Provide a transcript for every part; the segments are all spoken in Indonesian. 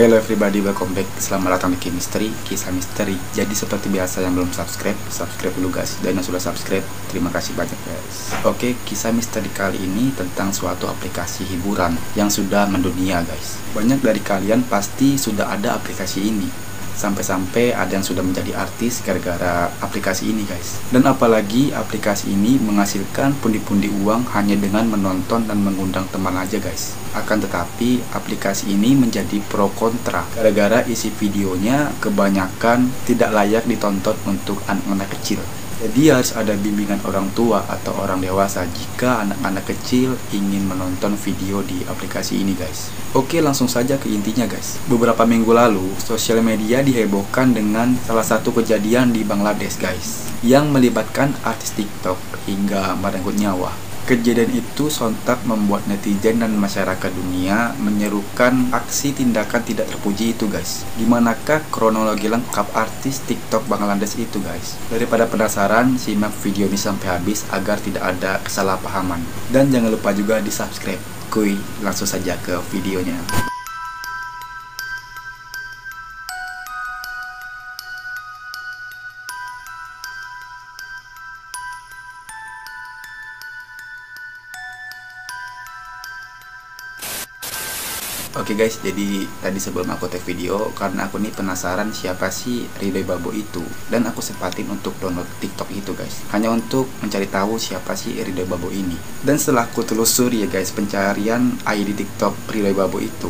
Hello everybody, welcome back. Selamat datang di Kisah Misteri. Jadi seperti biasa yang belum subscribe dulu guys. Dan yang sudah subscribe, terima kasih banyak guys. Oke, kisah misteri kali ini tentang suatu aplikasi hiburan yang sudah mendunia guys. Banyak dari kalian pasti sudah ada aplikasi ini. Sampai-sampai ada yang sudah menjadi artis gara-gara aplikasi ini guys. Dan apalagi aplikasi ini menghasilkan pundi-pundi uang hanya dengan menonton dan mengundang teman aja guys. Akan tetapi aplikasi ini menjadi pro kontra gara-gara isi videonya kebanyakan tidak layak ditonton untuk anak-anak kecil. Jadi harus ada bimbingan orang tua atau orang dewasa jika anak-anak kecil ingin menonton video di aplikasi ini guys. Oke, langsung saja ke intinya guys. Beberapa minggu lalu, sosial media dihebohkan dengan salah satu kejadian di Bangladesh guys, yang melibatkan artis TikTok hingga merenggut nyawa. Kejadian itu sontak membuat netizen dan masyarakat dunia menyerukan aksi tindakan tidak terpuji itu guys. Dimanakah kronologi lengkap artis TikTok Bangladesh itu guys? Daripada penasaran, simak video ini sampai habis agar tidak ada kesalahpahaman. Dan jangan lupa juga di subscribe. Kuy, langsung saja ke videonya. Oke guys, jadi tadi sebelum aku take video, karena aku nih penasaran siapa sih Ridhoy Babo itu, dan aku sempatin untuk download TikTok itu guys, hanya untuk mencari tahu siapa sih Ridhoy Babo ini. Dan setelah aku telusuri ya guys, pencarian ID TikTok Ridhoy Babo itu,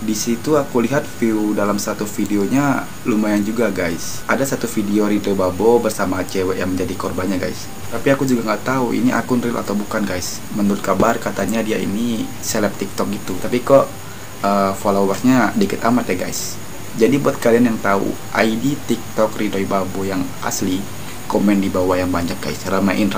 di situ aku lihat view dalam satu videonya lumayan juga guys. Ada satu video Ridhoy Babo bersama cewek yang menjadi korbannya guys. Tapi aku juga nggak tahu ini akun real atau bukan guys. Menurut kabar katanya dia ini seleb TikTok gitu, tapi kok followersnya dikit amat ya guys. Jadi buat kalian yang tahu ID TikTok Ridhoy Babo yang asli, komen di bawah yang banyak guys. Ramein.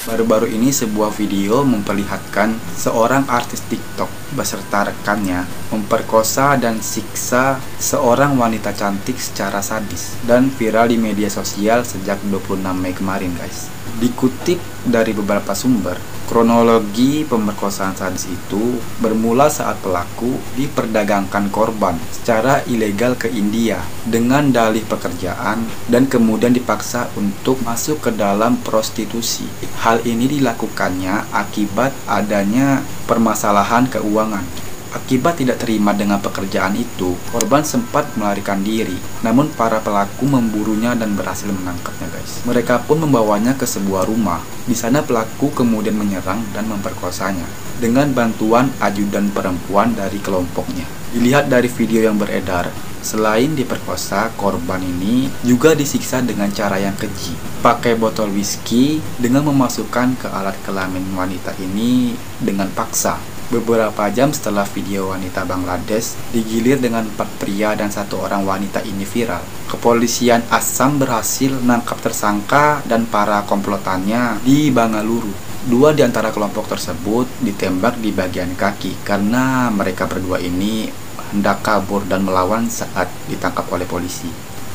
Baru-baru ini sebuah video memperlihatkan seorang artis TikTok beserta rekannya memperkosa dan siksa seorang wanita cantik secara sadis dan viral di media sosial sejak 26 Mei kemarin guys. Dikutip dari beberapa sumber, kronologi pemerkosaan sadis itu bermula saat pelaku diperdagangkan korban secara ilegal ke India dengan dalih pekerjaan dan kemudian dipaksa untuk masuk ke dalam prostitusi. Hal ini dilakukannya akibat adanya permasalahan keuangan. Akibat tidak terima dengan pekerjaan itu, korban sempat melarikan diri. Namun para pelaku memburunya dan berhasil menangkapnya guys. Mereka pun membawanya ke sebuah rumah. Di sana pelaku kemudian menyerang dan memperkosanya dengan bantuan ajudan perempuan dari kelompoknya. Dilihat dari video yang beredar, selain diperkosa, korban ini juga disiksa dengan cara yang keji. Pakai botol whisky dengan memasukkan ke alat kelamin wanita ini dengan paksa. Beberapa jam setelah video wanita Bangladesh digilir dengan 4 pria dan 1 orang wanita ini viral, kepolisian Assam berhasil menangkap tersangka dan para komplotannya di Bangalore. 2 di antara kelompok tersebut ditembak di bagian kaki karena mereka berdua ini hendak kabur dan melawan saat ditangkap oleh polisi.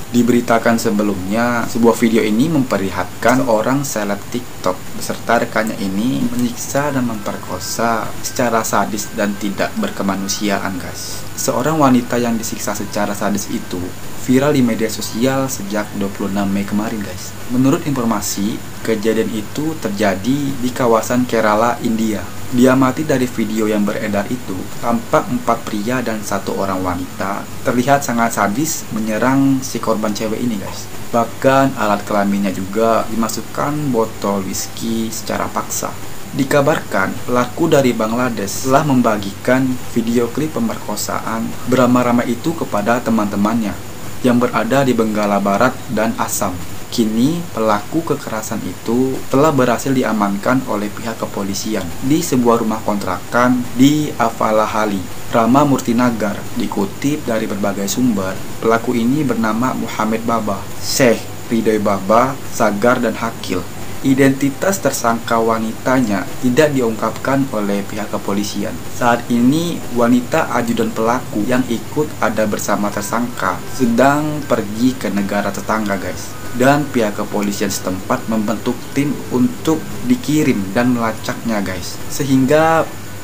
Diberitakan sebelumnya, sebuah video ini memperlihatkan seorang seleb TikTok beserta rekannya ini menyiksa dan memperkosa secara sadis dan tidak berkemanusiaan guys. Seorang wanita yang disiksa secara sadis itu viral di media sosial sejak 26 Mei kemarin guys. Menurut informasi, kejadian itu terjadi di kawasan Kerala, India. Diamati dari video yang beredar itu, tampak 4 pria dan 1 orang wanita terlihat sangat sadis menyerang si korban cewek ini guys. Bahkan alat kelaminnya juga dimasukkan botol whisky secara paksa. Dikabarkan pelaku dari Bangladesh telah membagikan video klip pemerkosaan beramai-ramai itu kepada teman-temannya yang berada di Benggala Barat dan Assam. Kini pelaku kekerasan itu telah berhasil diamankan oleh pihak kepolisian di sebuah rumah kontrakan di Avalahali, Rama Murtinagar. Dikutip dari berbagai sumber, pelaku ini bernama Muhammad Baba, Sheikh Ridhoy Baba, Sagar dan Hakil. Identitas tersangka wanitanya tidak diungkapkan oleh pihak kepolisian. Saat ini wanita ajudan pelaku yang ikut ada bersama tersangka sedang pergi ke negara tetangga guys. Dan pihak kepolisian setempat membentuk tim untuk dikirim dan melacaknya guys. Sehingga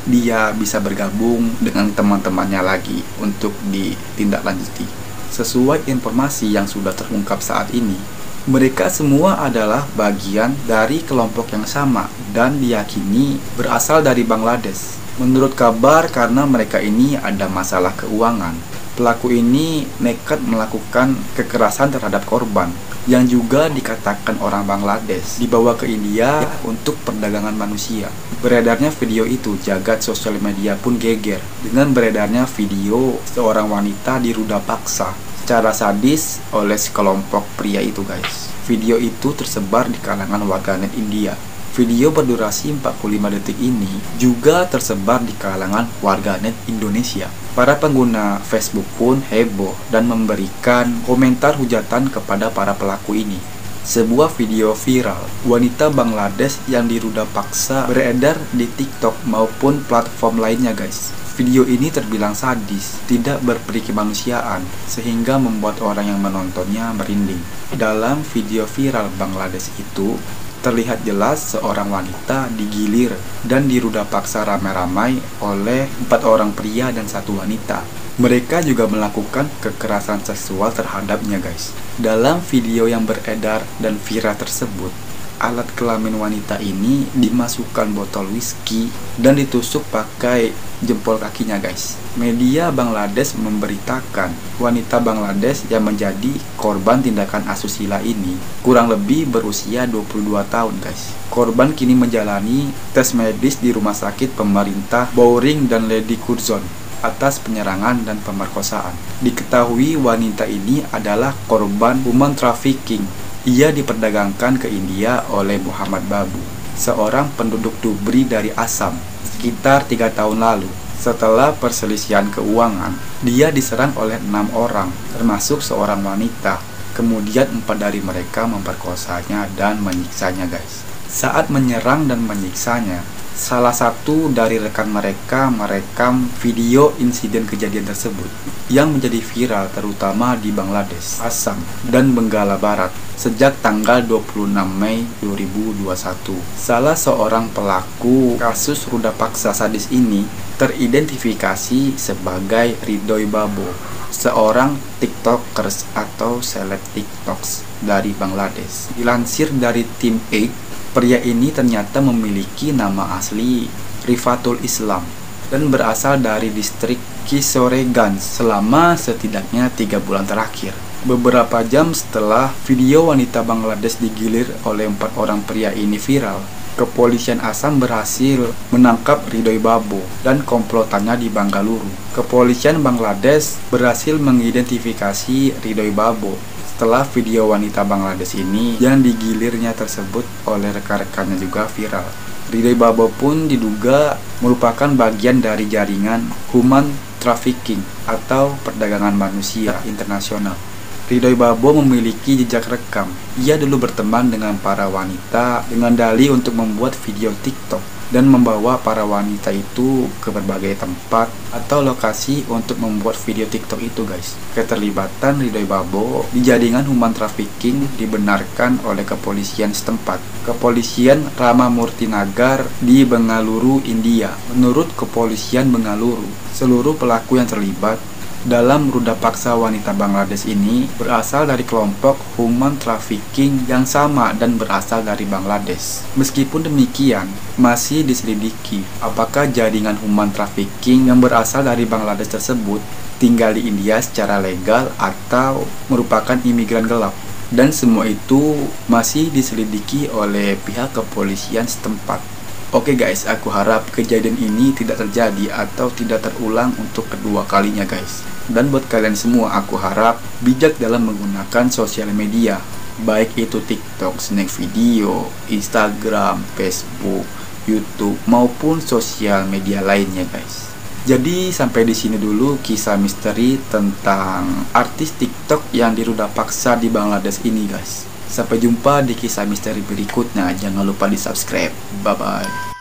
dia bisa bergabung dengan teman-temannya lagi untuk ditindaklanjuti. Sesuai informasi yang sudah terungkap saat ini, mereka semua adalah bagian dari kelompok yang sama dan diyakini berasal dari Bangladesh. Menurut kabar, karena mereka ini ada masalah keuangan, pelaku ini nekat melakukan kekerasan terhadap korban yang juga dikatakan orang Bangladesh dibawa ke India untuk perdagangan manusia. Beredarnya video itu, jagat sosial media pun geger dengan beredarnya video seorang wanita diruda paksa secara sadis oleh sekelompok pria itu guys. Video itu tersebar di kalangan warganet India. Video berdurasi 45 detik ini juga tersebar di kalangan warganet Indonesia. Para pengguna Facebook pun heboh dan memberikan komentar hujatan kepada para pelaku ini. Sebuah video viral wanita Bangladesh yang diruda paksa beredar di TikTok maupun platform lainnya guys. Video ini terbilang sadis, tidak berperi kemanusiaan, sehingga membuat orang yang menontonnya merinding. Dalam video viral Bangladesh itu, terlihat jelas seorang wanita digilir dan diruda paksa ramai-ramai oleh 4 orang pria dan 1 wanita. Mereka juga melakukan kekerasan seksual terhadapnya guys. Dalam video yang beredar dan viral tersebut, alat kelamin wanita ini dimasukkan botol whisky dan ditusuk pakai jempol kakinya guys. Media Bangladesh memberitakan wanita Bangladesh yang menjadi korban tindakan asusila ini kurang lebih berusia 22 tahun guys. Korban kini menjalani tes medis di rumah sakit pemerintah Bowring dan Lady Curzon atas penyerangan dan pemerkosaan. Diketahui wanita ini adalah korban human trafficking. Ia diperdagangkan ke India oleh Muhammad Babu, seorang penduduk Dubri dari Assam, sekitar 3 tahun lalu. Setelah perselisihan keuangan, dia diserang oleh 6 orang, termasuk seorang wanita. Kemudian 4 dari mereka memperkosanya dan menyiksanya guys. Saat menyerang dan menyiksanya, salah satu dari rekan mereka merekam video insiden kejadian tersebut yang menjadi viral terutama di Bangladesh, Assam, dan Benggala Barat sejak tanggal 26 Mei 2021. Salah seorang pelaku kasus ruda paksa sadis ini teridentifikasi sebagai Ridhoi Babo, seorang tiktokers atau seleb tiktoks dari Bangladesh. Dilansir dari tim 8, pria ini ternyata memiliki nama asli Rifatul Islam dan berasal dari distrik Kisoreganj selama setidaknya 3 bulan terakhir. Beberapa jam setelah video wanita Bangladesh digilir oleh 4 orang pria ini viral, kepolisian Assam berhasil menangkap Ridhoi Babo dan komplotannya di Bangalore. Kepolisian Bangladesh berhasil mengidentifikasi Ridhoi Babo setelah video wanita Bangladesh ini yang digilirnya tersebut oleh rekan-rekannya juga viral. Ridhoi Babo pun diduga merupakan bagian dari jaringan human trafficking atau perdagangan manusia internasional. Ridhoi Babo memiliki jejak rekam. Ia dulu berteman dengan para wanita dengan dalih untuk membuat video TikTok dan membawa para wanita itu ke berbagai tempat atau lokasi untuk membuat video TikTok itu guys. Keterlibatan Ridhoi Babo di jaringan human trafficking dibenarkan oleh kepolisian setempat, Kepolisian Ramamurti Nagar di Bengaluru, India. Menurut kepolisian Bengaluru, seluruh pelaku yang terlibat dalam ruda paksa wanita Bangladesh ini berasal dari kelompok human trafficking yang sama dan berasal dari Bangladesh. Meskipun demikian, masih diselidiki apakah jaringan human trafficking yang berasal dari Bangladesh tersebut tinggal di India secara legal atau merupakan imigran gelap. Dan semua itu masih diselidiki oleh pihak kepolisian setempat. Oke guys, aku harap kejadian ini tidak terjadi atau tidak terulang untuk kedua kalinya guys. Dan buat kalian semua, aku harap bijak dalam menggunakan sosial media, baik itu TikTok, snack video, Instagram, Facebook, YouTube, maupun sosial media lainnya guys. Jadi sampai di sini dulu kisah misteri tentang artis TikTok yang diruda paksa di Bangladesh ini guys. Sampai jumpa di kisah misteri berikutnya. Jangan lupa di subscribe. Bye bye.